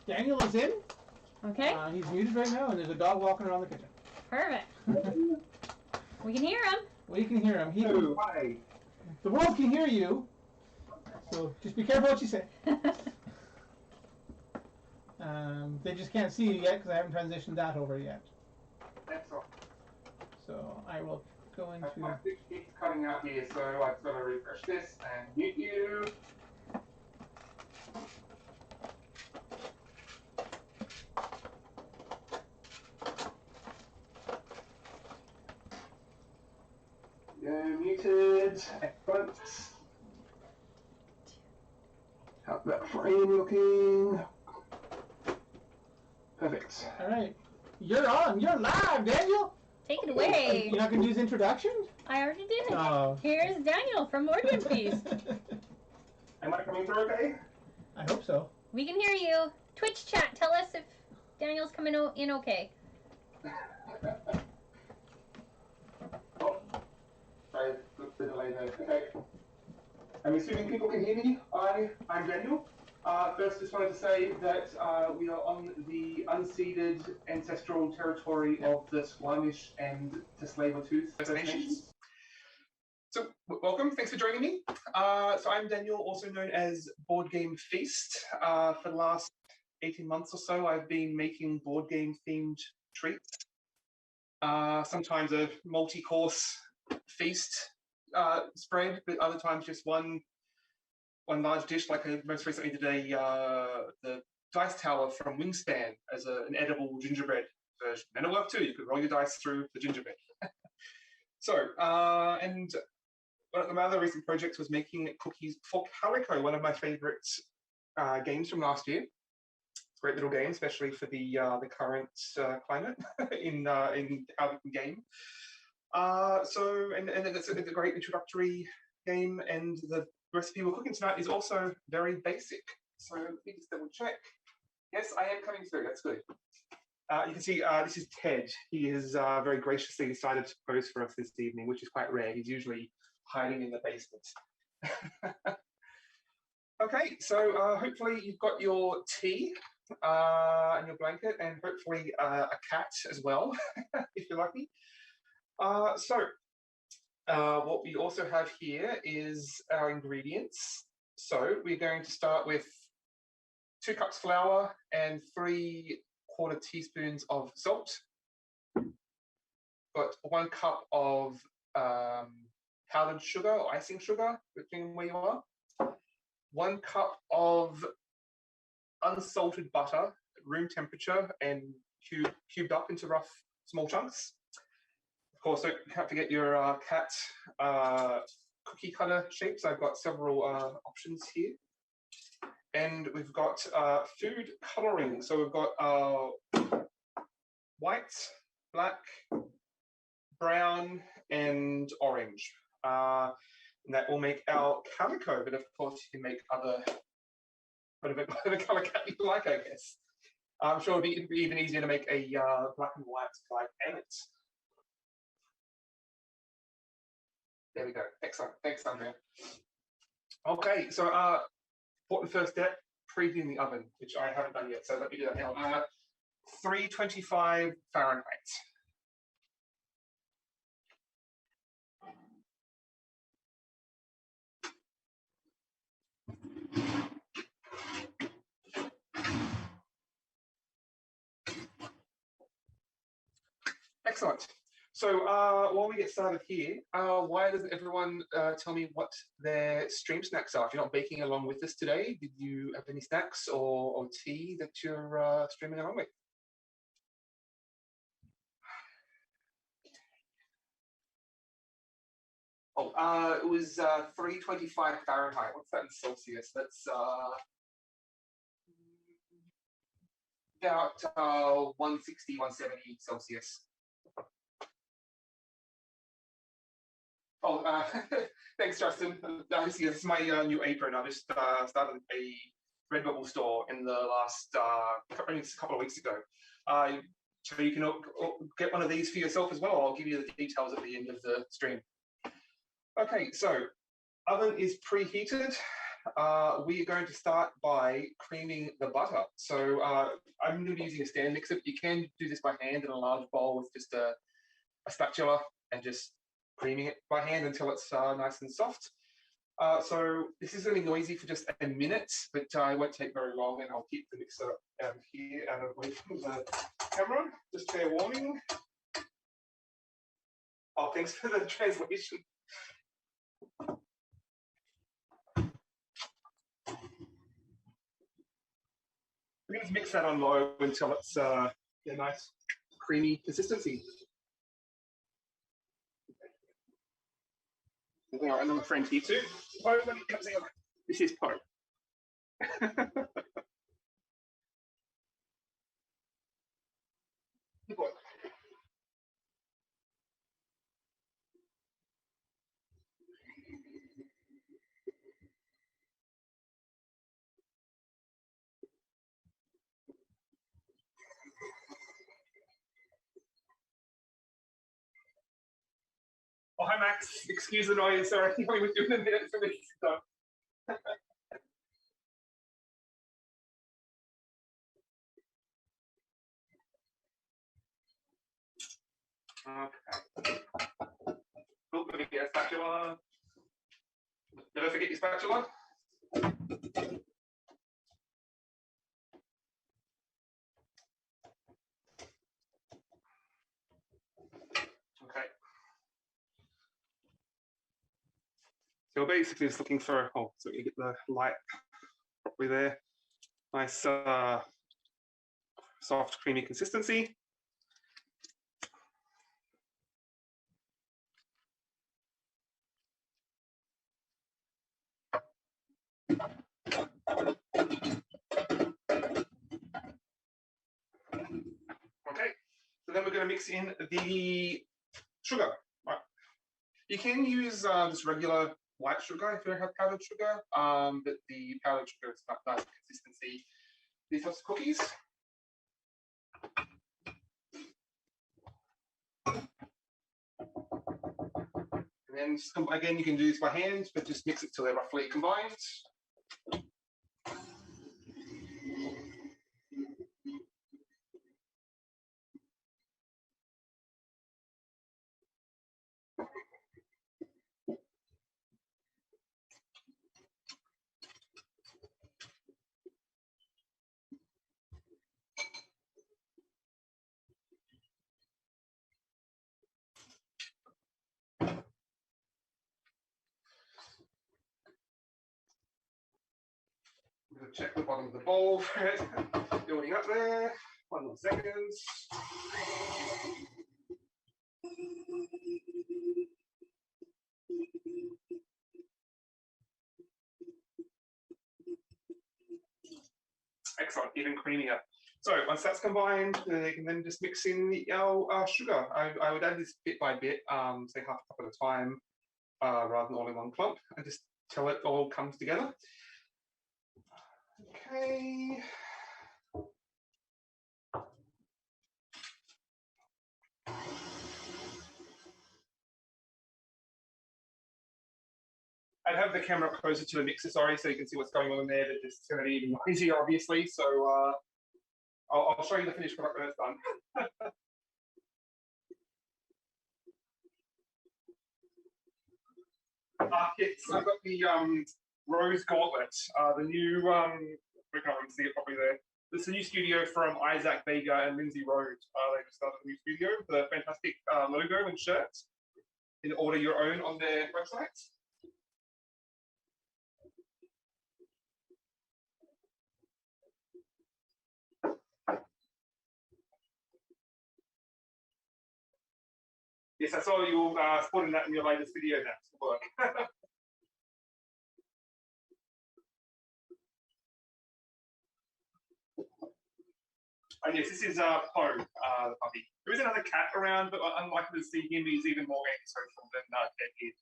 Daniel is in. Okay. He's muted right now, and there's a dog walking around the kitchen. Perfect. We can hear him. We can hear him. Hi. The world can hear you, so just be careful what you say. They just can't see you yet because I haven't transitioned that over yet. Excellent. So I will go into... My stick keeps cutting out here, so I've got to refresh this and mute you. You're muted. Excellent. How's that frame looking? Perfect. All right. You're on. You're live, Daniel. Take it away. You're not going to do his introduction? I already did. Oh. Here's Daniel from Board Game Feast. Am I coming through okay? I hope so. We can hear you. Twitch chat, tell us if Daniel's coming in okay. Oh, sorry, the delay there. Okay. I'm assuming people can hear me. I'm Daniel. First, just wanted to say that we are on the unceded ancestral territory of the Squamish and Tsleil-Waututh First Nations. So, welcome. Thanks for joining me. So, I'm Daniel, also known as Board Game Feast. For the last 18 months or so, I've been making board game themed treats. Sometimes a multi-course feast spread, but other times just one large dish, like most recently today, the dice tower from Wingspan as an edible gingerbread version. And it worked too. You could roll your dice through the gingerbread. So, and one of my other recent projects was making cookies for Calico, one of my favorite games from last year. It's a great little game, especially for the current climate in how we can game. So, and it's a great introductory game, and the recipe we're cooking tonight is also very basic. So let me just double check. Yes, I am coming through. That's good. You can see this is Ted. He has very graciously decided to pose for us this evening, which is quite rare. He's usually hiding in the basement. Okay, so hopefully you've got your tea and your blanket, and hopefully a cat as well, if you're lucky. What we also have here is our ingredients. So we're going to start with 2 cups flour and 3/4 teaspoons of salt. Got 1 cup of powdered sugar or icing sugar, depending on where you are. 1 cup of unsalted butter at room temperature and cubed up into rough small chunks. Of course, don't have to get your cat cookie cutter shapes. I've got several options here. And we've got food coloring. So we've got white, black, brown, and orange. And that will make our Calico, but of course you can make whatever color cat you like, I guess. I'm sure it'd be even easier to make a black and white like Emmett. There we go. Excellent. Thanks, Andrea. Okay, so important first step, preheating the oven, which I haven't done yet. So let me do that now. 325 Fahrenheit. Excellent. So while we get started here, why doesn't everyone tell me what their stream snacks are? If you're not baking along with us today, did you have any snacks or tea that you're streaming along with? Oh, it was 325 Fahrenheit. What's that in Celsius? That's about 160, 170 Celsius. Oh, thanks, Justin. This is my new apron. I just started a Redbubble store in the last only a couple of weeks ago. So you can get one of these for yourself as well. I'll give you the details at the end of the stream. Okay, so oven is preheated. we are going to start by creaming the butter. So I'm going to be using a stand mixer. You can do this by hand in a large bowl with just a spatula and just creaming it by hand until it's nice and soft. So this is going to be noisy for just a minute, but it won't take very long, and I'll keep the mixer out of here, out of away from the camera. Just fair warning. Oh, thanks for the translation. We're going to mix that on low until it's a nice creamy consistency. All right, another friend here too. Poe, when he comes out, this is Poe. Good boy. Oh, hi Max. Excuse the noise. Sorry, we were doing a minute for this stuff. Okay. Cool. Let me get a spatula. Did I forget your spatula? Okay. So we're basically just looking for, so you get the light properly there. Nice, soft, creamy consistency. Okay, so then we're going to mix in the sugar. Right. You can use just regular white sugar if you don't have powdered sugar, but the powdered sugar is not nice consistency. These are cookies. And then again, you can do this by hand, but just mix it till they're roughly combined. I'm going to check the bottom of the bowl for it. Building up there. 1 more second. Excellent, even creamier. So once that's combined, you can then just mix in our sugar. I would add this bit by bit, say half a cup at a time, rather than all in one clump, and just till it all comes together. Okay. I'd have the camera closer to the mixer, sorry, so you can see what's going on there, but it's going to be even noisier, obviously. So I'll show you the finished product when it's done. Yes, I've got the Rose Gauntlet, the new, we can't even see it properly there. It's a new studio from Isaac Vega and Lindsay Road. They just started a new studio with a fantastic logo and shirt. You can order your own on their website. Yes, I saw you spotting that in your latest video. That's work. And yes, this is Poe, the puppy. There is another cat around, but unlikely to see him. He's even more antisocial than Ted is.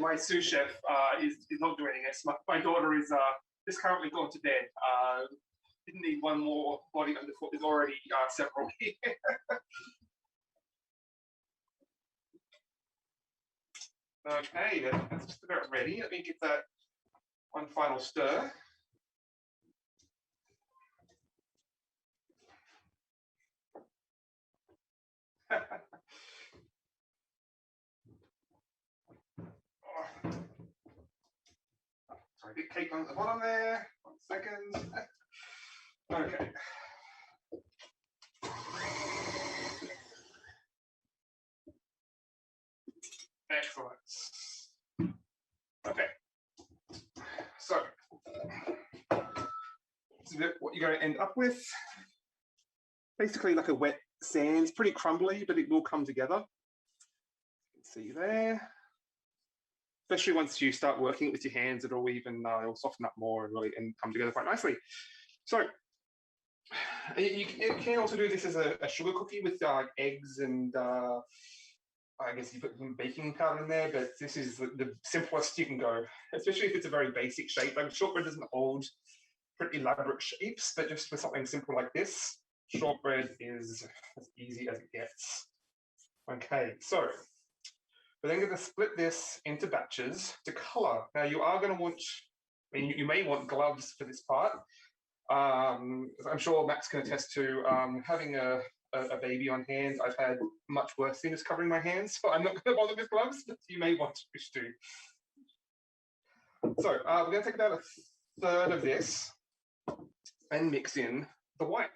my sous chef is not doing this. My daughter is currently gone to bed. Didn't need one more body underfoot. There's already several here. Okay, that's just about ready. Let me get that one final stir. Sorry, a bit cake on the bottom there. 1 second. Okay. Excellent. Okay. So, this is what you're going to end up with. Basically like a wet sand. It's pretty crumbly, but it will come together. You can see there. Especially once you start working it with your hands, it'll soften up more and really come together quite nicely. So, you can also do this as a sugar cookie with eggs and I guess you put some baking powder in there, but this is the simplest you can go, especially if it's a very basic shape. Like shortbread doesn't hold pretty elaborate shapes, but just for something simple like this, shortbread is as easy as it gets. Okay, so we're then going to split this into batches to color. Now you are going to want, you may want gloves for this part. I'm sure Max can attest to having a baby on hand. I've had much worse things covering my hands, so I'm not going to bother with gloves, but you may want to wish to. So we're going to take about a third of this and mix in the white.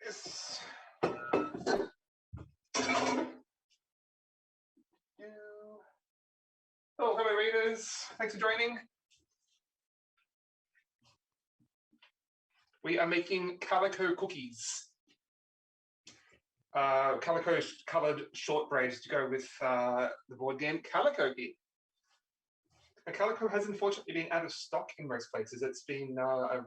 This. Hello, fellow readers. Thanks for joining. We are making Calico cookies. Calico coloured shortbread to go with the board game Calico here. Now, Calico has unfortunately been out of stock in most places. It's been a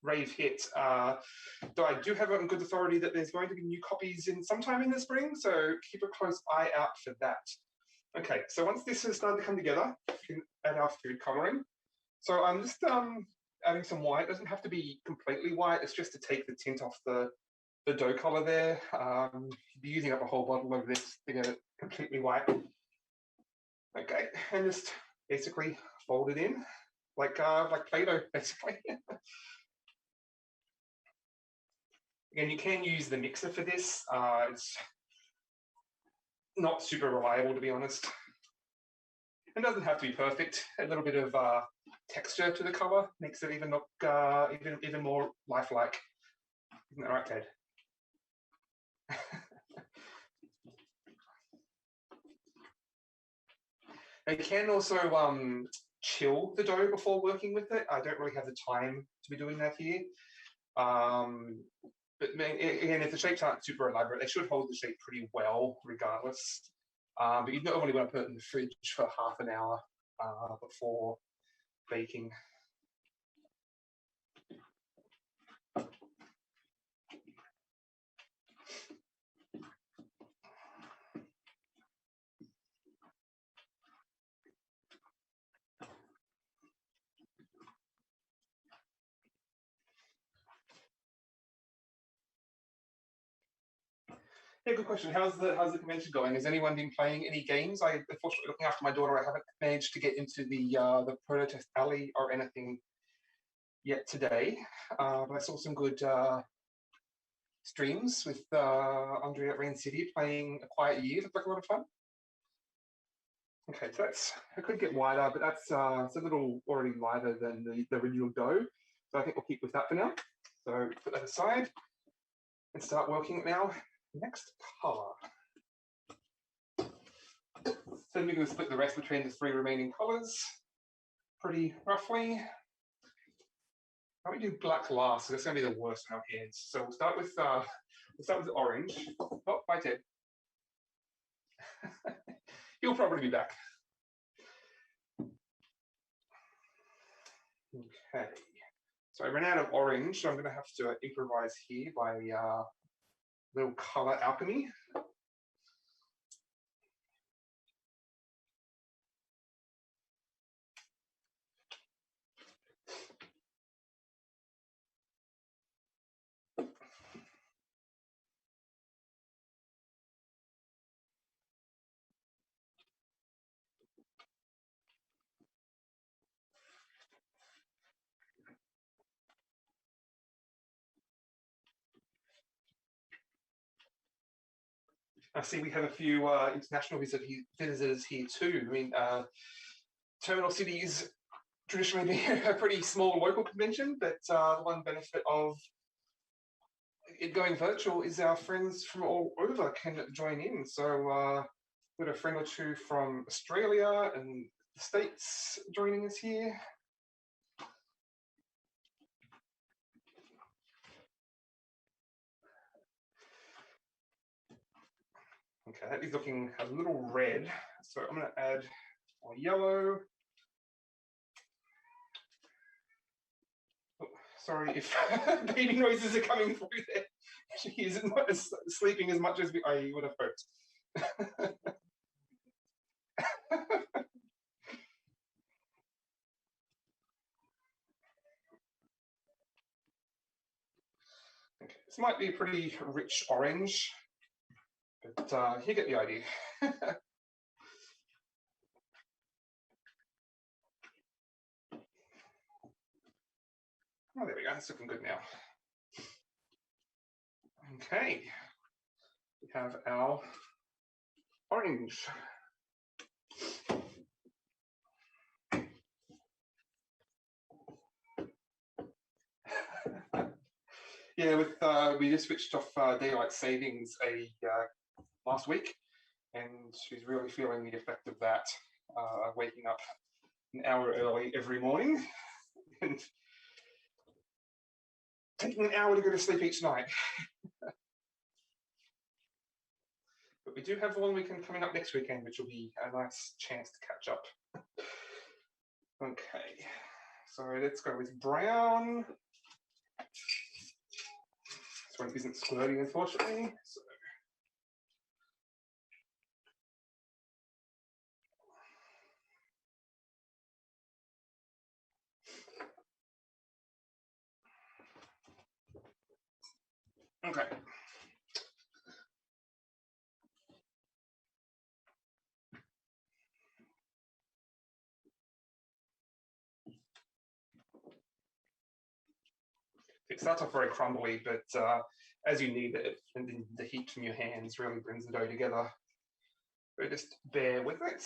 rave hit. Though I do have it on good authority that there's going to be new copies in sometime in the spring, so keep a close eye out for that. Okay, so once this has started to come together, you can add our food colouring. So I'm just adding some white. It doesn't have to be completely white. It's just to take the tint off the dough colour there. You'd be using up a whole bottle of this to get it completely white. Okay, and just basically fold it in like Play-Doh, basically. Again, you can use the mixer for this. It's not super reliable, to be honest. It doesn't have to be perfect. A little bit of texture to the colour makes it even look even more lifelike. Isn't that right, Ted? You can also chill the dough before working with it. I don't really have the time to be doing that here. But again, if the shapes aren't super elaborate, they should hold the shape pretty well regardless. But you normally want to put it in the fridge for half an hour before baking. Yeah, good question. How's the convention going? Has anyone been playing any games? Unfortunately, looking after my daughter, I haven't managed to get into the protest alley or anything yet today. But I saw some good streams with Andrea at Rain City playing A Quiet Year. Looked like a lot of fun. Okay, so it could get wider, but that's it's a little already lighter than the original dough. So I think we'll keep with that for now. So put that aside and start working it now. Next colour. So then we're going to split the rest between the 3 remaining colours pretty roughly. How do we do black last? So that's going to be the worst on our hands. So we'll start with orange. Oh, bye, Ted. He'll probably be back. Okay. So I ran out of orange, so I'm going to have to improvise here by little color alchemy. I see we have a few international visitors here too. I mean, Terminal City is traditionally been a pretty small local convention, but the one benefit of it going virtual is our friends from all over can join in. So we've got a friend or two from Australia and the States joining us here. Okay, that is looking a little red. So I'm going to add more yellow. Oh, sorry if baby noises are coming through there. She is not sleeping as much as I would have hoped. Okay, this might be a pretty rich orange, but you get the idea. Oh, there we go, it's looking good now. Okay, we have our orange. Yeah, with we just switched off daylight savings last week, and she's really feeling the effect of that, waking up an hour early every morning and taking an hour to go to sleep each night. But we do have a long weekend coming up next weekend, which will be a nice chance to catch up. Okay, so let's go with brown. This one isn't squirting, unfortunately. So. Okay. It starts off very crumbly, but as you knead it, and then the heat from your hands really brings the dough together. So just bear with it.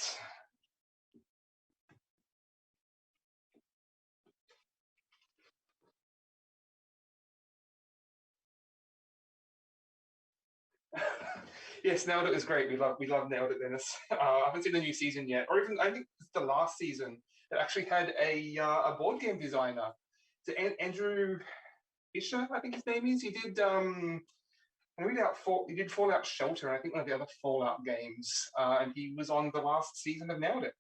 Yes, Nailed It was great. We love Nailed It, Dennis. I haven't seen the new season yet, or even I think it's the last season that actually had a board game designer. So Andrew Fisher, I think his name is. He did he did Fallout Shelter, and I think one of the other Fallout games, and he was on the last season of Nailed It.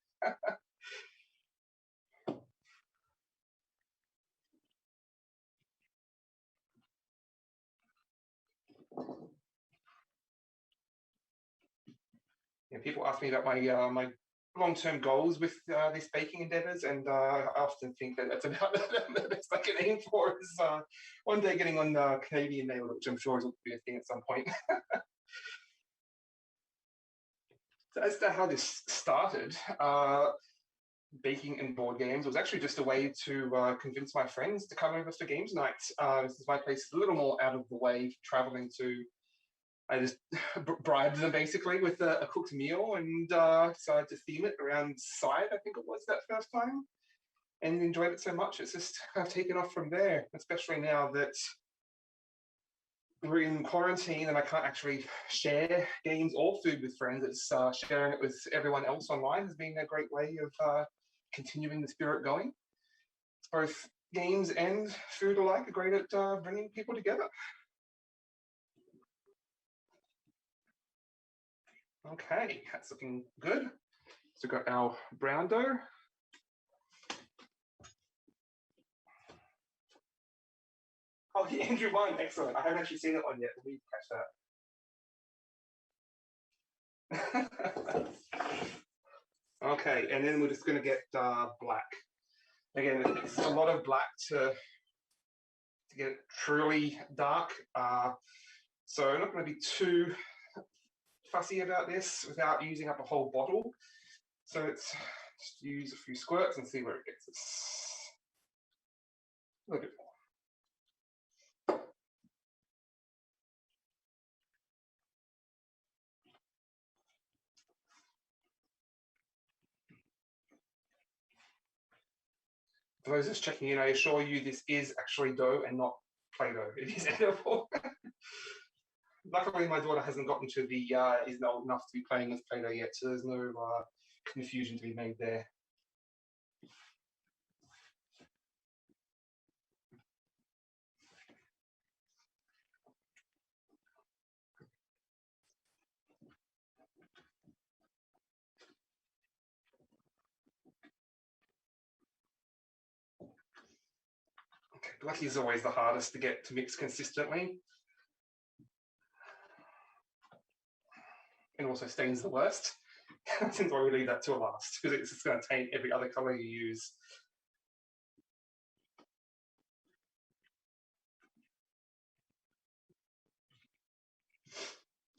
Yeah, people ask me about my my long-term goals with these baking endeavors, and I often think that that's about the best I can aim for is one day getting on Canadian Nailed It, which I'm sure will be a thing at some point. So as to how this started, baking and board games was actually just a way to convince my friends to come over for games nights. This is my place, a little more out of the way, traveling to. I just bribed them basically with a cooked meal and decided to theme it around Side, I think it was that first time, and enjoyed it so much. It's just I've taken off from there, especially now that we're in quarantine and I can't actually share games or food with friends. It's sharing it with everyone else online has been a great way of continuing the spirit going. It's both games and food alike are great at bringing people together. Okay, that's looking good. So we've got our brown dough. Oh, yeah, Andrew won. Excellent. I haven't actually seen that one yet. We need to catch that. Okay, and then we're just going to get black. Again, it's a lot of black to get it truly dark. So I'm not going to be too fussy about this without using up a whole bottle. So let's just use a few squirts and see where it gets us. A little bit more. For those just checking in, I assure you this is actually dough and not Play-Doh. It is edible. Luckily, my daughter hasn't gotten to the isn't old enough to be playing with Play-Doh yet, so there's no confusion to be made there. Okay, black is always the hardest to get to mix consistently. And also stains the worst. Since I would leave that to last, because it's just going to taint every other color you use.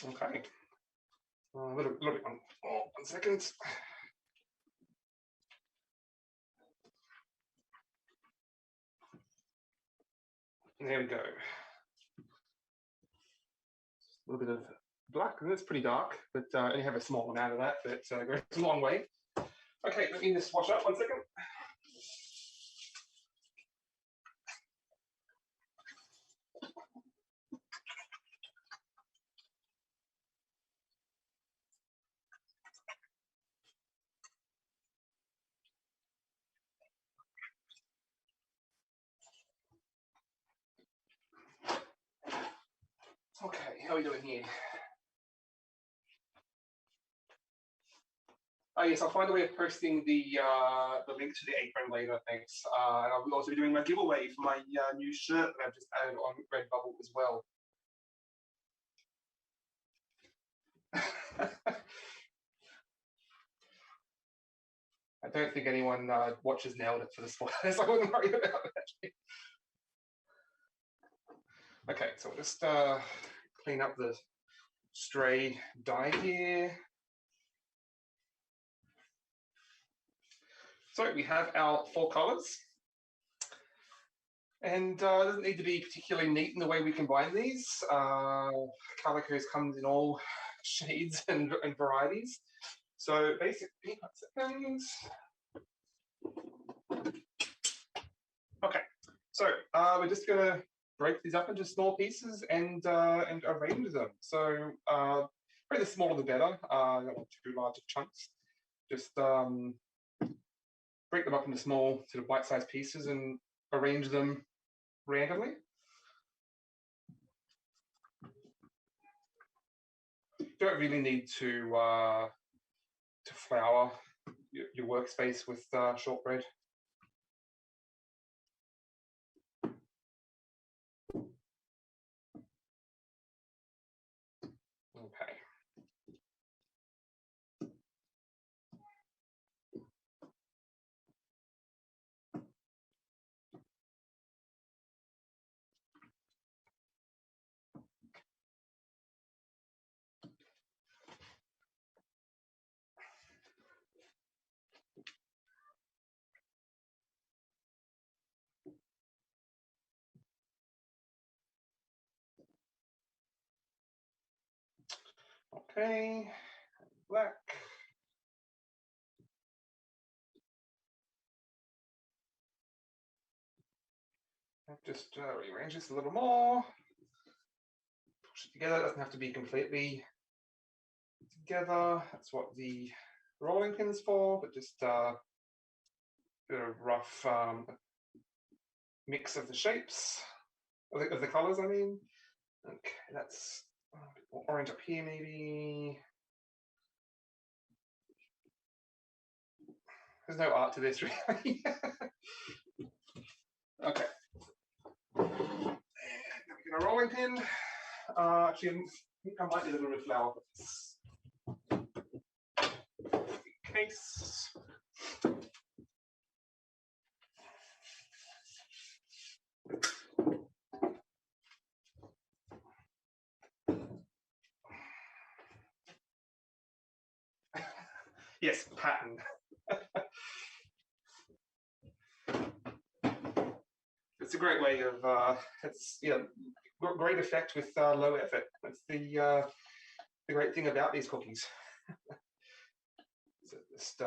Okay. A little bit. Oh, 1 second. There we go. A little bit of black, and that's pretty dark, but I only have a small amount of that, but goes a long way. Okay, let me just wash up 1 second. Okay, how are we doing here? Oh yes, I'll find a way of posting the link to the apron later, thanks. And I'll also be doing my giveaway for my new shirt that I've just added on Redbubble as well. I don't think anyone watches Nailed It for the spoilers. I wouldn't worry about that. Okay, so we'll just clean up the stray dye here. So we have our 4 colors. And it doesn't need to be particularly neat in the way we combine these. Calicos comes in all shades and varieties. So basically, 1 second. Okay, so we're just going to break these up into small pieces and arrange them. So probably the smaller the better. I don't want too large of chunks. Just break them up into small sort of bite-sized pieces and arrange them randomly. Don't really need to flour your workspace with shortbread. Okay. Okay, black. Just rearrange this a little more. Push it together. It doesn't have to be completely together. That's what the rolling pin's for, but just a bit of rough mix of the shapes, of the colors, I mean. Okay, that's a bit more orange up here, maybe. There's no art to this, really. Okay. a rolling pin. Actually, I think I might need a little bit of flour for this. In case. Yes, pattern. It's a great way of it's great effect with low effort. That's the great thing about these cookies. So just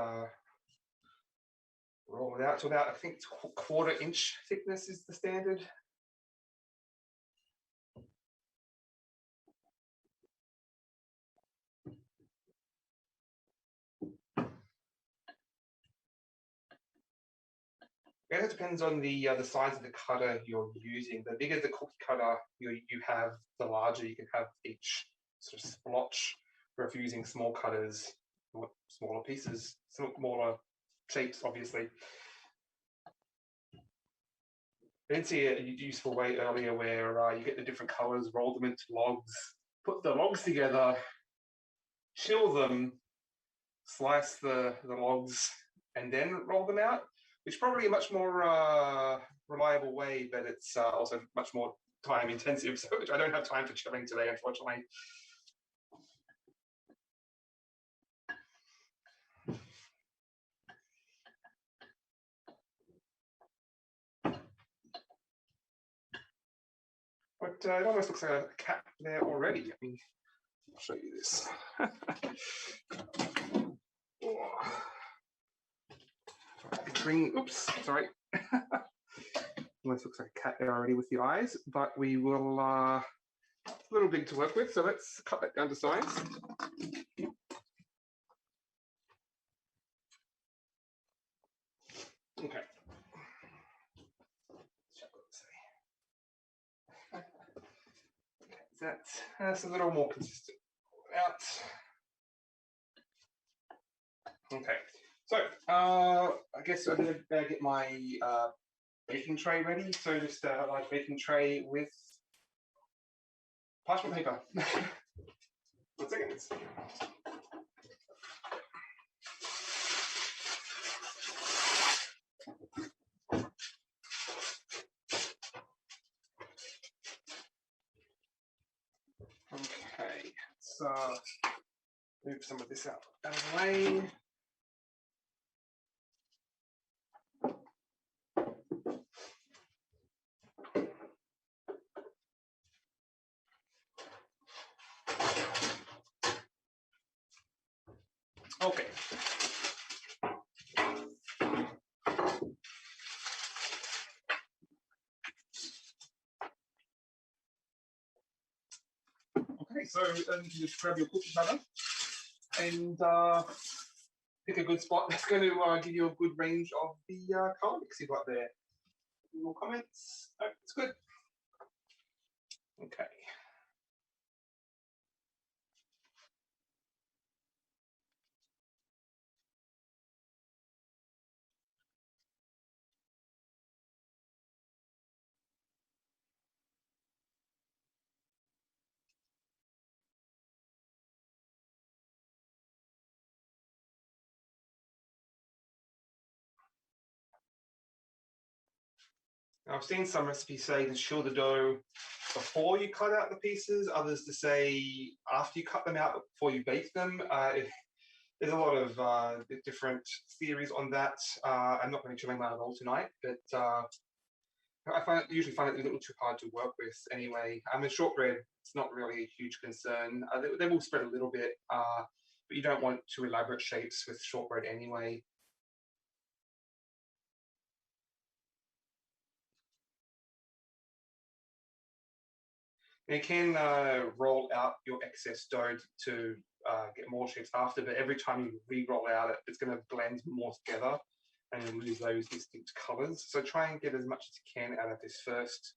roll it out to about, I think it's 1/4 inch thickness is the standard. I guess it depends on the size of the cutter you're using. The bigger the cookie cutter you have, the larger you can have each sort of splotch. Where if you're using small cutters, smaller pieces, smaller shapes, obviously. I did see a useful way earlier where you get the different colors, roll them into logs, put the logs together, chill them, slice the logs, and then roll them out, which is probably a much more reliable way, but it's also much more time intensive, so I don't have time for chilling today, unfortunately. But it almost looks like a cat there already. I mean, I'll show you this. Green, oops, sorry. Almost looks like a cat there already with the eyes, but we will, a little big to work with, so let's cut that down to size. Okay. That's a little more consistent. Out. Okay, so I guess I'm going to get my baking tray ready. So just a large baking tray with parchment paper. 1 second. Okay, so move some of this out of the way. Okay. Okay, so you can just grab your cookie butter and pick a good spot that's going to give you a good range of the color mix you've got there. Any more comments? Oh, it's good. Okay. I've seen some recipes say to chill the dough before you cut out the pieces, others to say after you cut them out before you bake them. There's a lot of different theories on that. I'm not going to chilling mine at all tonight, but I usually find it a little too hard to work with anyway. I mean, shortbread, it's not really a huge concern. They will spread a little bit, but you don't want too elaborate shapes with shortbread anyway. You can roll out your excess dough to get more shapes after, but every time you re-roll out it, it's going to blend more together and lose those distinct colors. So try and get as much as you can out of this first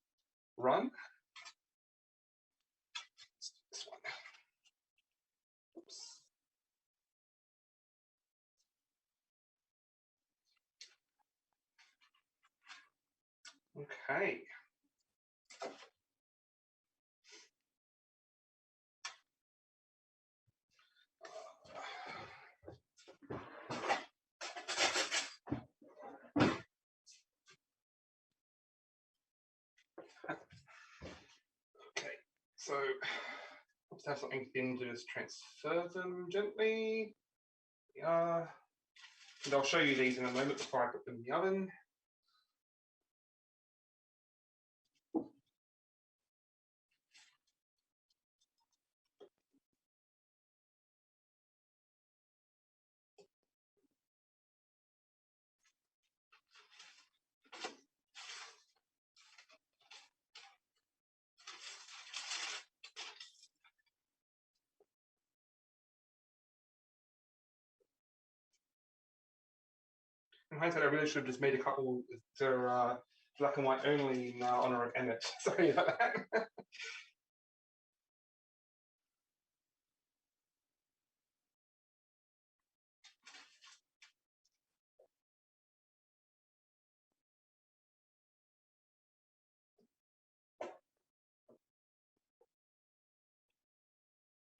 run. This one. Oops. Okay. Okay, so let's have something thin to just transfer them gently. Yeah. And I'll show you these in a moment before I put them in the oven. In hindsight, I really should have just made a couple that are black and white only in honor of Emmett. Sorry about that.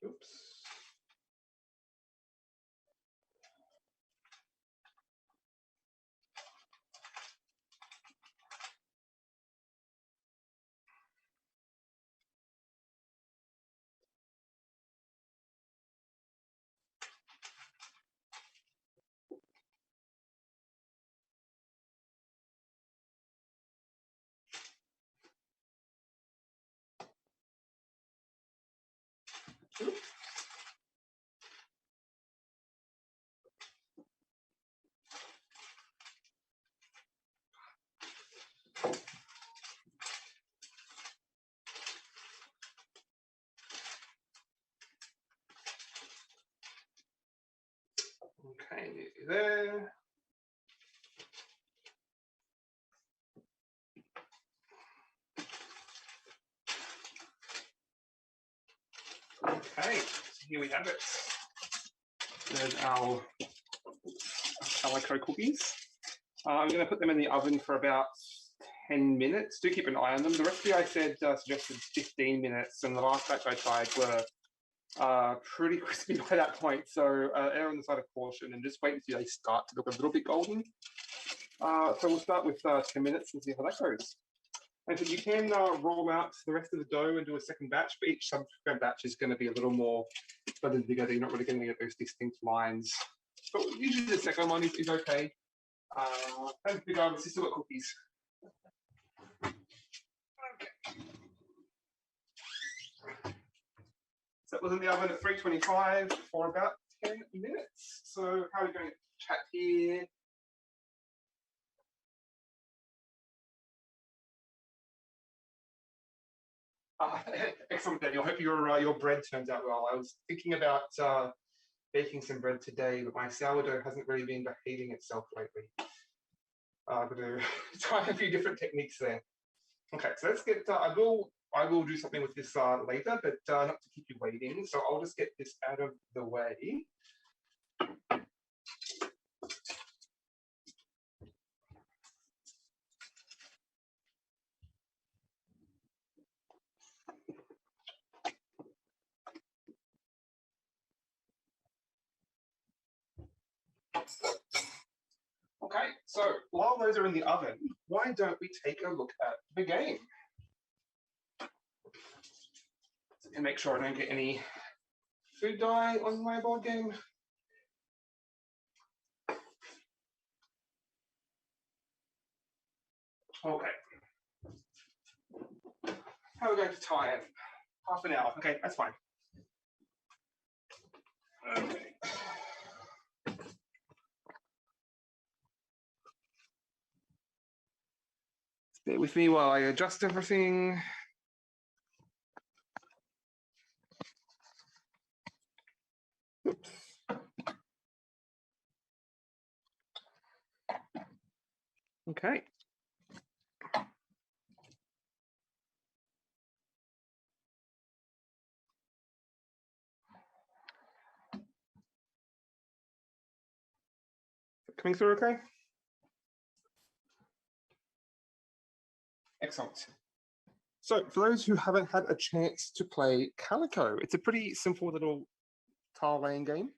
Oops. Okay, there. Okay, so here we have it. There's our Calico cookies. I'm going to put them in the oven for about 10 minutes. Do keep an eye on them. The recipe I said suggested 15 minutes, and the last batch I tried were pretty crispy by that point. So err on the side of caution and just wait until they start to look a little bit golden. So we'll start with 10 minutes and see how that goes. And so you can roll out the rest of the dough and do a second batch, but each subsequent batch is going to be a little more blended together. You're not really going to get those distinct lines. But usually the second one is okay. And regardless, you still got cookies. Okay. So that was in the oven at 325 for about 10 minutes. So how are we going to chat here? Excellent, Daniel. I hope your bread turns out well. I was thinking about baking some bread today, but my sourdough hasn't really been behaving itself lately. I'm going to try a few different techniques there. Okay, so let's get. I will do something with this later, but not to keep you waiting. So I'll just get this out of the way. Okay, so while those are in the oven, why don't we take a look at the game? So I can make sure I don't get any food dye on my board game. Okay. How are we going to tie it? Half an hour. Okay, that's fine. Okay. Bear with me while I adjust everything. Oops. Okay. Coming through okay? Excellent. So for those who haven't had a chance to play Calico, it's a pretty simple little tile laying game.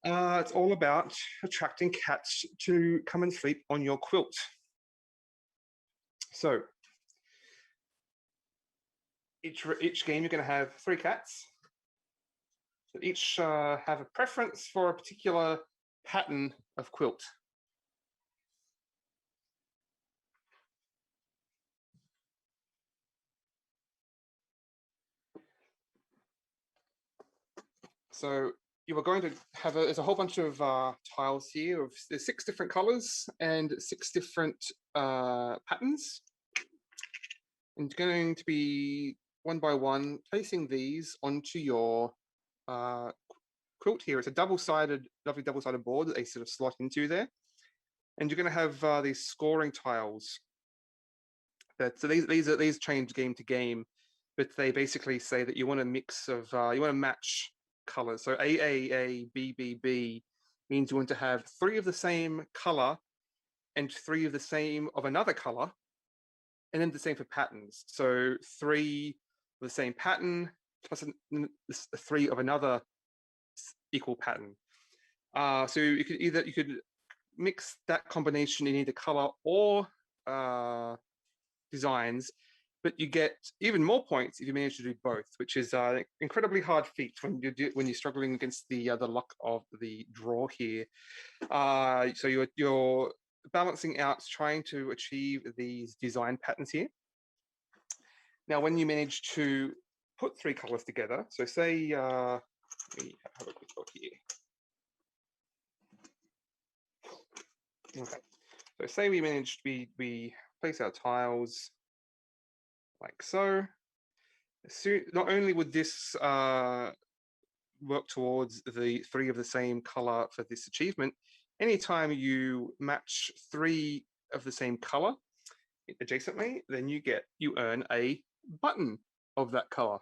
It's all about attracting cats to come and sleep on your quilt. So each game you're going to have 3 cats that each have a preference for a particular pattern of quilt. So you are going to have there's a whole bunch of tiles here. There's 6 different colors and 6 different patterns. And you're going to be one by one placing these onto your quilt here. It's a lovely double-sided board that they sort of slot into there. And you're going to have these scoring tiles. So these change game to game, but they basically say that you want a mix of you want to match colors. So AAA, BBB means you want to have 3 of the same color and 3 of the same of another color, and then the same for patterns. So 3 of the same pattern plus 3 of another equal pattern. So you could mix that combination in either color or designs, but you get even more points if you manage to do both, which is an incredibly hard feat when you're struggling against the luck of the draw here. So you're balancing out, trying to achieve these design patterns here. Now, when you manage to put 3 colors together, so say let me have a quick look here. Okay, so say we managed we place our tiles like so. Not only would this work towards the 3 of the same color for this achievement, anytime you match 3 of the same color adjacently, then you earn a button of that color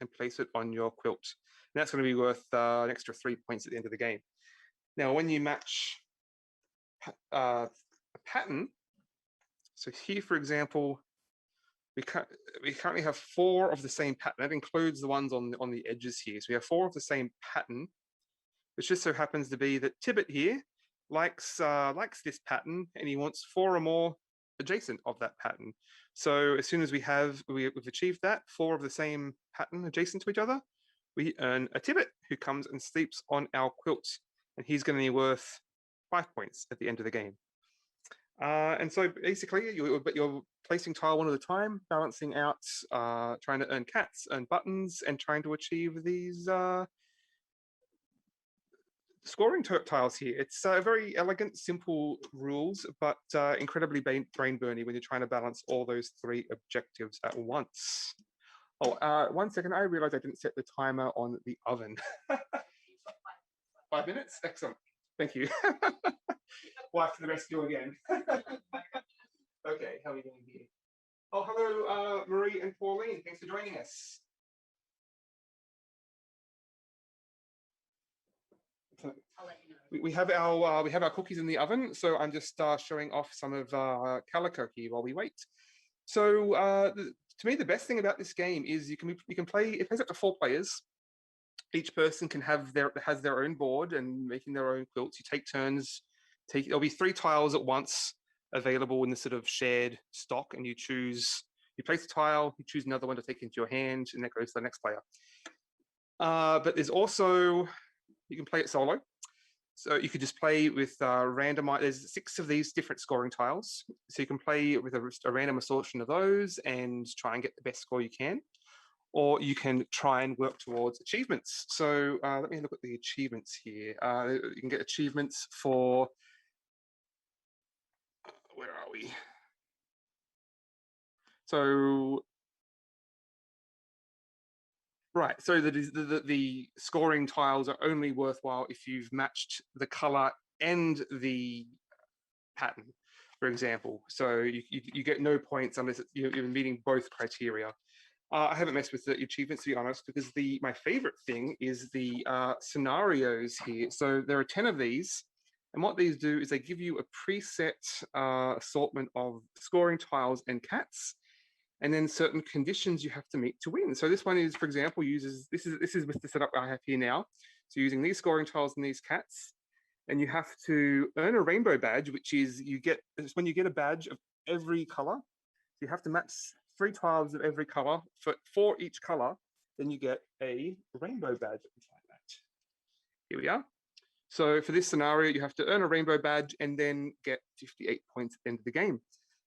and place it on your quilt. And that's going to be worth an extra 3 points at the end of the game. Now, when you match a pattern, so here, for example, we currently have 4 of the same pattern. That includes the ones on the edges here. So we have 4 of the same pattern, which just so happens to be that Tibbet here likes this pattern, and he wants 4 or more adjacent of that pattern. So as soon as we've achieved that, 4 of the same pattern adjacent to each other, we earn a Tibbet who comes and sleeps on our quilt, and he's going to be worth 5 points at the end of the game. And so basically, you're placing tile one at a time, balancing out, trying to earn cats, earn buttons, and trying to achieve these scoring tiles here. It's very elegant, simple rules, but incredibly brain-burny when you're trying to balance all those 3 objectives at once. Oh, 1 second, I realized I didn't set the timer on the oven. 5 minutes? Excellent. Thank you. We'll have to the rescue again. Okay, how are we doing here? Oh, hello, Marie and Pauline. Thanks for joining us. I'll let you know. We have our cookies in the oven, so I'm just showing off some of Calico here while we wait. So to me, the best thing about this game is you can play. It plays up to 4 players. Each person can has their own board and making their own quilts. You take turns. There'll be 3 tiles at once available in the sort of shared stock, and you place a tile, you choose another one to take into your hand, and that goes to the next player. But there's also, you can play it solo. So you could just play with randomized, there's 6 of these different scoring tiles. So you can play with a random assortment of those and try and get the best score you can. Or you can try and work towards achievements. So let me look at the achievements here. You can get achievements for, where are we? So, right, so the scoring tiles are only worthwhile if you've matched the color and the pattern, for example. So you get no points unless you're meeting both criteria. I haven't messed with the achievements, to be honest, because my favorite thing is the scenarios here. So there are 10 of these, and what these do is they give you a preset assortment of scoring tiles and cats, and then certain conditions you have to meet to win. So this one is, for example, uses this is with the setup I have here now. So using these scoring tiles and these cats, and you have to earn a rainbow badge, which is when you get a badge of every color. You have to match 3 tiles of every color for each color, then you get a rainbow badge inside that. Here we are. So for this scenario, you have to earn a rainbow badge and then get 58 points at the end of the game.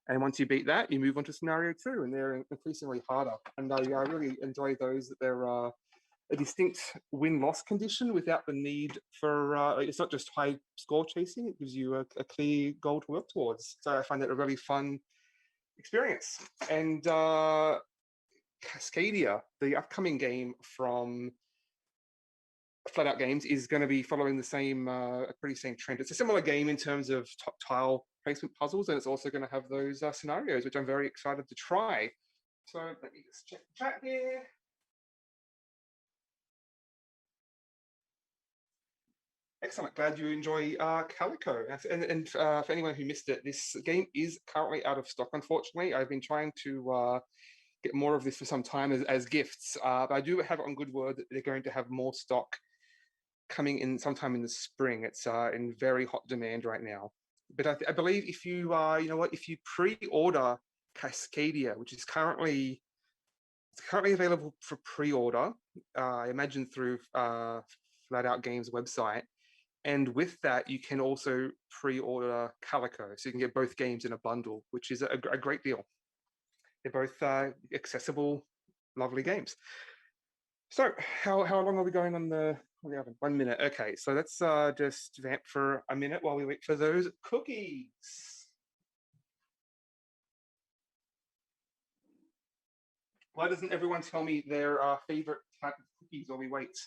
And once you beat that, you move on to scenario 2, and they're increasingly harder. And I really enjoy those. That they're a distinct win-loss condition without the need for, it's not just high score chasing, it gives you a clear goal to work towards. So I find that a really fun experience. And Cascadia, the upcoming game from Flatout Games, is going to be following the same, pretty same trend. It's a similar game in terms of tile placement puzzles, and it's also going to have those scenarios, which I'm very excited to try. So let me just check the chat here. Excellent, glad you enjoy Calico. And for anyone who missed it, this game is currently out of stock, unfortunately. I've been trying to get more of this for some time as gifts, but I do have it on good word that they're going to have more stock coming in sometime in the spring. It's in very hot demand right now. But I believe if you, if you pre-order Cascadia, which is currently available for pre-order, I imagine through Flatout Games website, and with that you can also pre-order Calico, so you can get both games in a bundle, which is a great deal. They're both accessible, lovely games. So how long are we going on the? We have 1 minute. Okay, so let's just vamp for a minute while we wait for those cookies. Why doesn't everyone tell me their favorite type of cookies while we wait?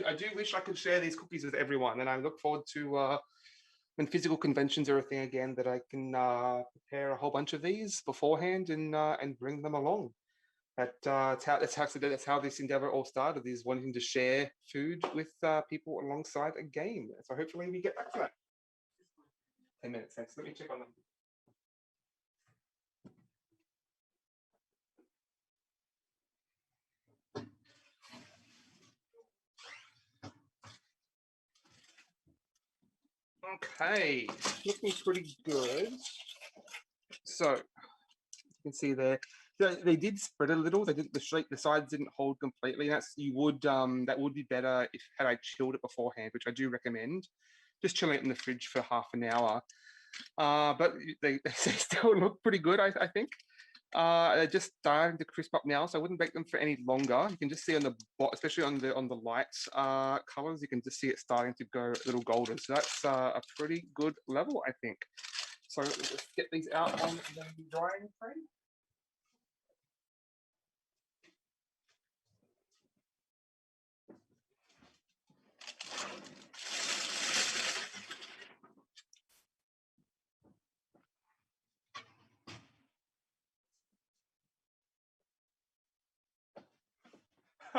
I do wish I could share these cookies with everyone, and I look forward to when physical conventions are a thing again, that I can prepare a whole bunch of these beforehand and bring them along. That's how this endeavor all started, is wanting to share food with people alongside a game. So hopefully we get back to that. 10 minutes, thanks. Let me check on them. Okay, looking pretty good. So you can see there, they did spread a little. They didn't. The sides didn't hold completely. That would be better if had I chilled it beforehand, which I do recommend. Just chilling it in the fridge for half an hour. But they still look pretty good, I think. They're just starting to crisp up now, so I wouldn't bake them for any longer. You can just see on the especially on the light colors, you can just see it starting to go a little golden. So that's a pretty good level, I think. So let's get these out on the drying frame.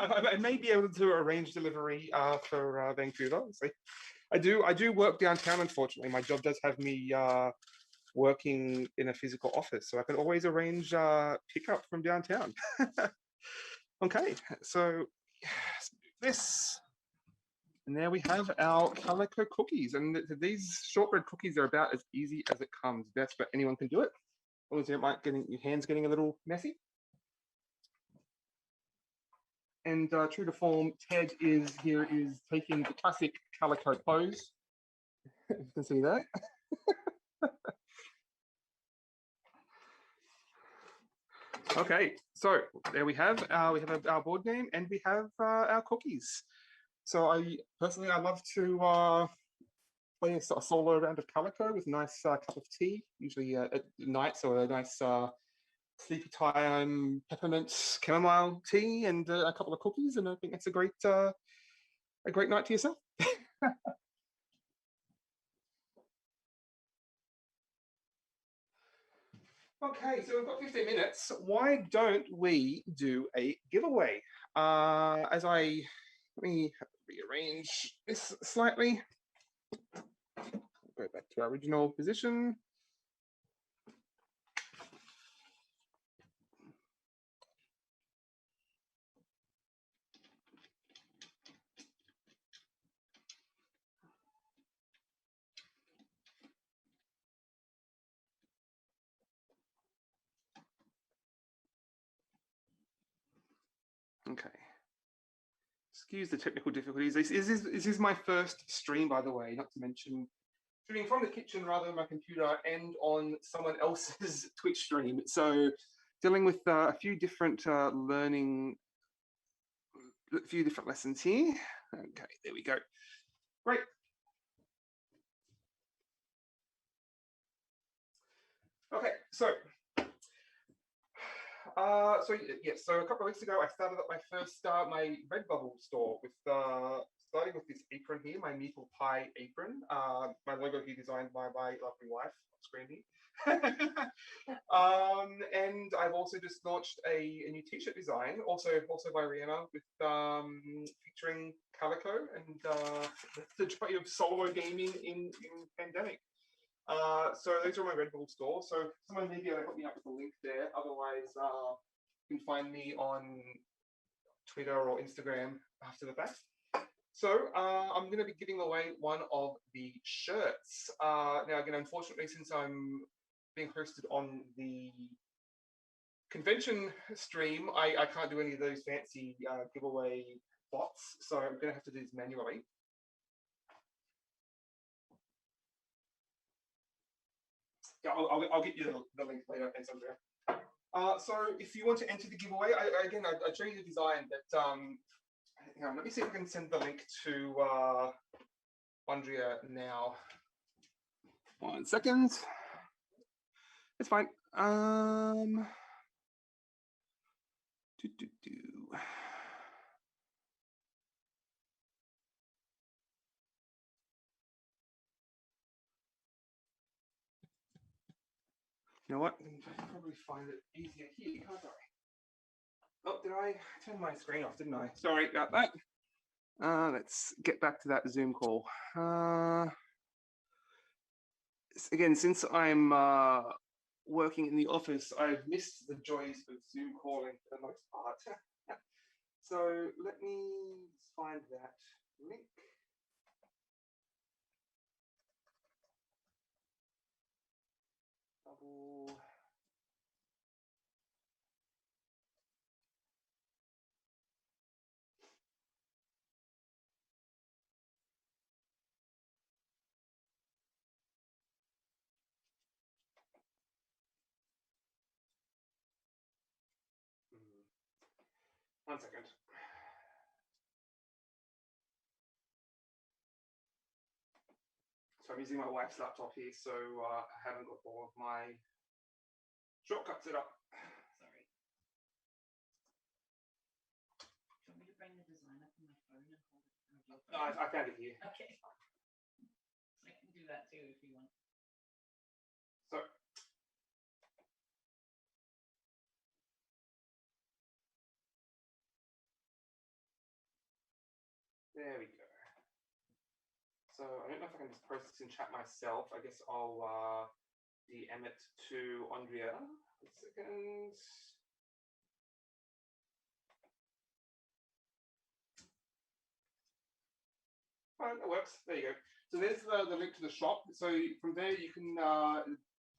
I may be able to arrange delivery for Vancouver. So I do work downtown. Unfortunately, my job does have me working in a physical office, so I can always arrange pickup from downtown. Okay, so this, and there we have our Calico cookies, and these shortbread cookies are about as easy as it comes. That's what anyone can do it, as long as you don't mind getting your hands getting a little messy. And true to form, Ted is taking the classic Calico pose. You can see that. Okay, so there we have our board game, and we have our cookies. So I love to play a solo round of Calico with a nice cup of tea, usually at night, so a nice sleepy time peppermint chamomile tea and a couple of cookies, and I think that's a great night to yourself. Okay, so we've got 15 minutes. Why don't we do a giveaway? Let me rearrange this slightly. Go back to our original position. Okay. Excuse the technical difficulties. This is my first stream, by the way, not to mention streaming from the kitchen rather than my computer and on someone else's Twitch stream. So dealing with a few different lessons here. Okay, there we go. Great. Okay, so so a couple of weeks ago, I started up my first my Redbubble store with starting with this apron here, my meeple pie apron. My logo here designed by my lovely wife, on screen here. And I've also just launched a new T-shirt design, also by Rihanna, with featuring Calico and the joy of solo gaming in pandemic. So those are my Redbubble store. So someone maybe help me out with the link there. Otherwise, you can find me on Twitter or Instagram after the fact. So I'm going to be giving away one of the shirts. Now, again, unfortunately, since I'm being hosted on the convention stream, I can't do any of those fancy giveaway bots. So I'm going to have to do this manually. Yeah, I'll get you the link later. Thanks, Andrea. So if you want to enter the giveaway, I show you the design, but hang on, let me see if I can send the link to Andrea now. 1 second. It's fine. You know what? I can probably find it easier here, can't I? Oh, did I turn my screen off, didn't I? Sorry about that. Let's get back to that Zoom call. Again, since I'm working in the office, I've missed the joys of Zoom calling for the most part. So let me find that link. Double. 1 second. So I'm using my wife's laptop here, so I haven't got all of my shortcuts set up. Sorry. Do you want me to bring the design up on my phone and hold it? No, I found it here. Okay. I can do that too if you want. So. There we go. So I don't know if I can just post this in chat myself. I guess I'll DM it to Andrea. 1 second. Fine, that works. There you go. So there's the link to the shop. So from there you can,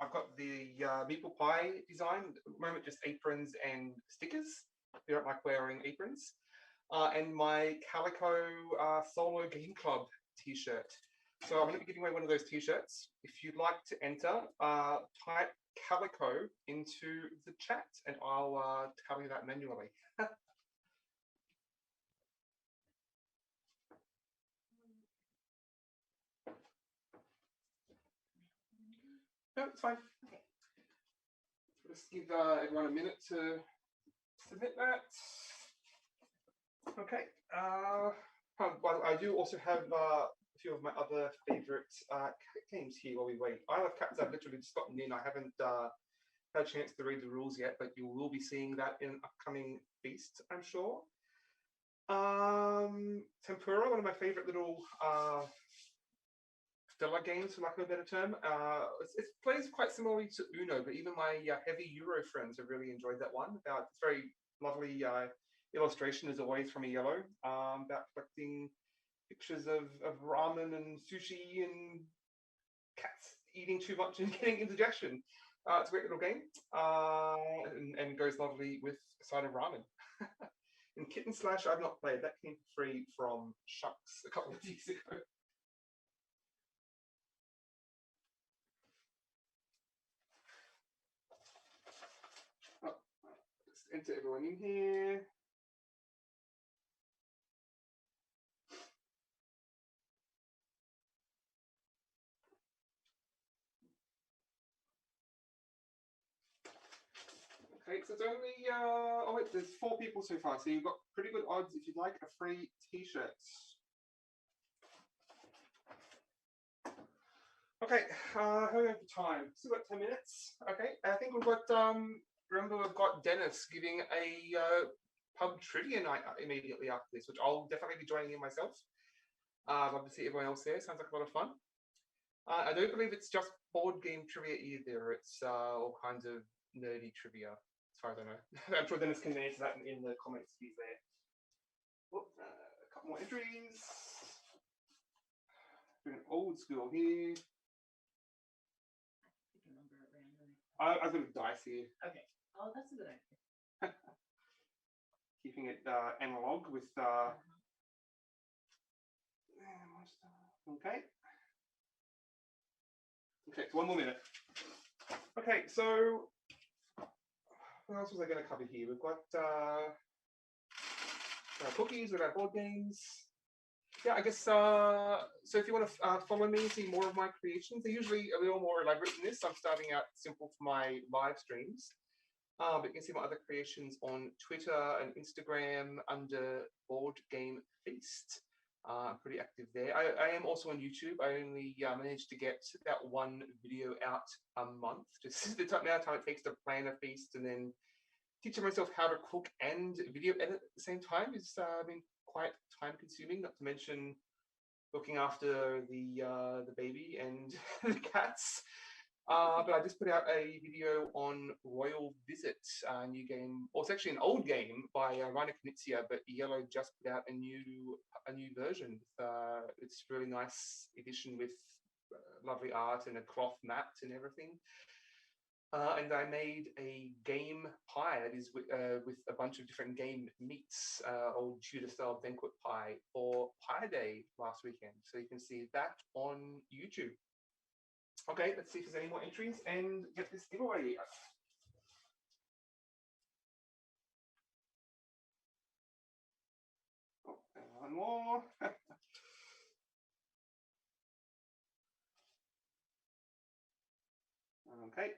I've got the meeple pie design. At the moment, just aprons and stickers. If you don't like wearing aprons. And my Calico Solo Game Club t-shirt. So I'm going to be giving away one of those t-shirts. If you'd like to enter, type Calico into the chat and I'll tell you that manually. No, it's fine. Okay. Just give everyone a minute to submit that. Okay. Well, I do also have a few of my other favorite cat games here while we wait. I Love Cats, I've literally just gotten in. I haven't had a chance to read the rules yet, but you will be seeing that in upcoming feasts, I'm sure. Tempura, one of my favorite little filler games, for lack of a better term. It plays quite similarly to Uno, but even my heavy Euro friends have really enjoyed that one. It's very lovely illustration, as always, from a yellow, about collecting pictures of ramen and sushi and cats eating too much and getting indigestion. It's a great little game, and goes lovely with a side of ramen. And Kitten Slash, I've not played. That came free from Shucks a couple of weeks ago. Oh, let's enter everyone in here. Okay, so it's only, oh wait, there's 4 people so far, so you've got pretty good odds if you'd like a free t-shirt. Okay, how are we going for time? Still got 10 minutes. Okay, I think we've got, remember we've got Dennis giving a pub trivia night immediately after this, which I'll definitely be joining in myself. I'd love to see everyone else there, sounds like a lot of fun. I don't believe it's just board game trivia either, it's all kinds of nerdy trivia, as far as I know. I'm sure Dennis can answer that in the comments if he's there. Whoop, a couple more entries. Doing old school here. Pick a number at random. I've got a dice here. Okay. Oh, that's a good idea. Keeping it analog with okay. Okay, so 1 more minute. Okay, so what else was I going to cover here? We've got cookies, we've got board games. Yeah, I guess, so if you want to follow me and see more of my creations, they're usually a little more elaborate than this. I'm starting out simple for my live streams. But you can see my other creations on Twitter and Instagram under Board Game Feast. I'm pretty active there. I am also on YouTube. I only managed to get about 1 video out a month. Just the amount of time it takes to plan a feast and then teaching myself how to cook and video edit at the same time has been quite time consuming, not to mention looking after the baby and the cats. But I just put out a video on Royal Visit, a new game, or it's actually an old game by Rainer Knizia, but Yellow just put out a new version. It's a really nice edition with lovely art and a cloth mat and everything. And I made a game pie that is with a bunch of different game meats, old Tudor-style banquet pie for Pie Day last weekend. So you can see that on YouTube. Okay, let's see if there's any more entries and get this giveaway out. Oh, and 1 more. Okay.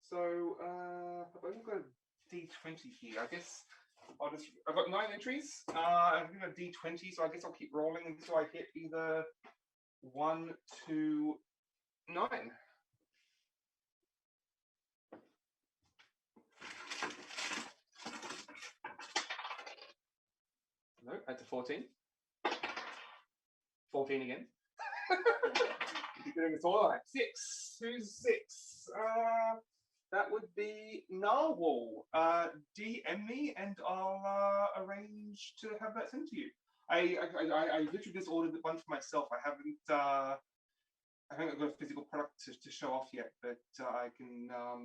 So I've only got a D20 here. I guess I've got 9 entries. I've got a D20, so I guess I'll keep rolling until I hit either 1, 2, 9. No, add to 14. 14 again. Keep doing this all right. 6. Who's 6? That would be Narwhal. DM me and I'll arrange to have that sent to you. I literally just ordered one for myself. I haven't got a physical product to show off yet, but I can. I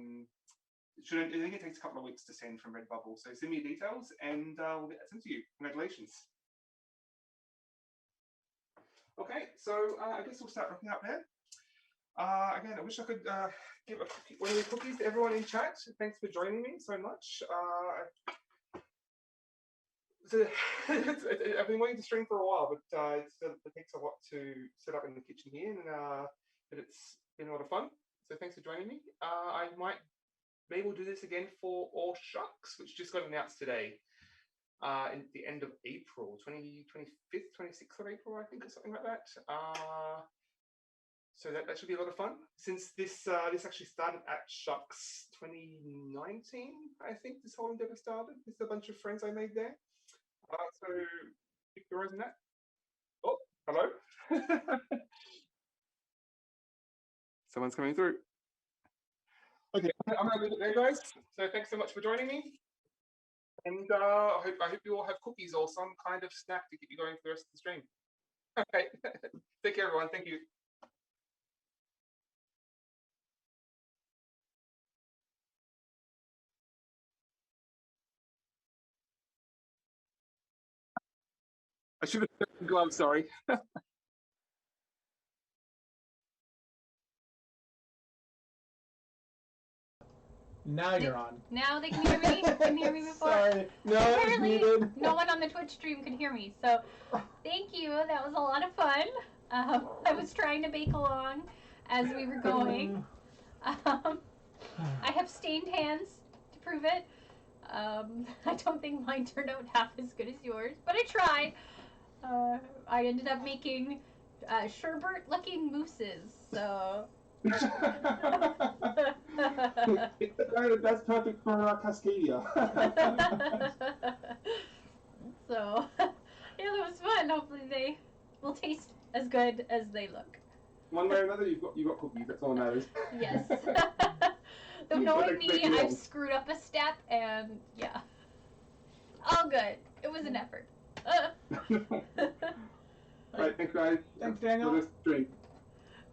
think it takes a couple of weeks to send from Redbubble. So send me your details and we'll get that sent to you. Congratulations. Okay, so I guess we'll start wrapping up there. Again, I wish I could give one of the cookies to everyone in chat. Thanks for joining me so much. So I've been waiting to stream for a while, but it takes a lot to set up in the kitchen here, and but it's been a lot of fun. So thanks for joining me. Maybe we'll do this again for All Shucks, which just got announced today. In the end of April, 25th, 26th of April, I think, or something like that. So that should be a lot of fun. Since this actually started at Shucks 2019, I think this whole endeavor started. It's a bunch of friends I made there. So keep your eyes on that. Oh, hello. Someone's coming through. Okay, I'm gonna leave it there, guys. So thanks so much for joining me. And I hope you all have cookies or some kind of snack to keep you going for the rest of the stream. Okay, take care, everyone. Thank you. I should have put gloves, sorry. Now you're on. Now they can hear me. Can hear me before. Sorry. No, it's Apparently, muted. no one on the Twitch stream could hear me. So, thank you. That was a lot of fun. I was trying to bake along as we were going. I have stained hands to prove it. I don't think mine turned out half as good as yours, but I tried. I ended up making sherbet-looking mousses. So. That's perfect for Cascadia. So, yeah, that was fun. Hopefully they will taste as good as they look. One way or another, you've got cookies. That's all that matters. Yes. Though knowing me, I've screwed up a step, and yeah, all good. It was an effort. All right, thanks, guys. Thanks, Daniel. For this stream.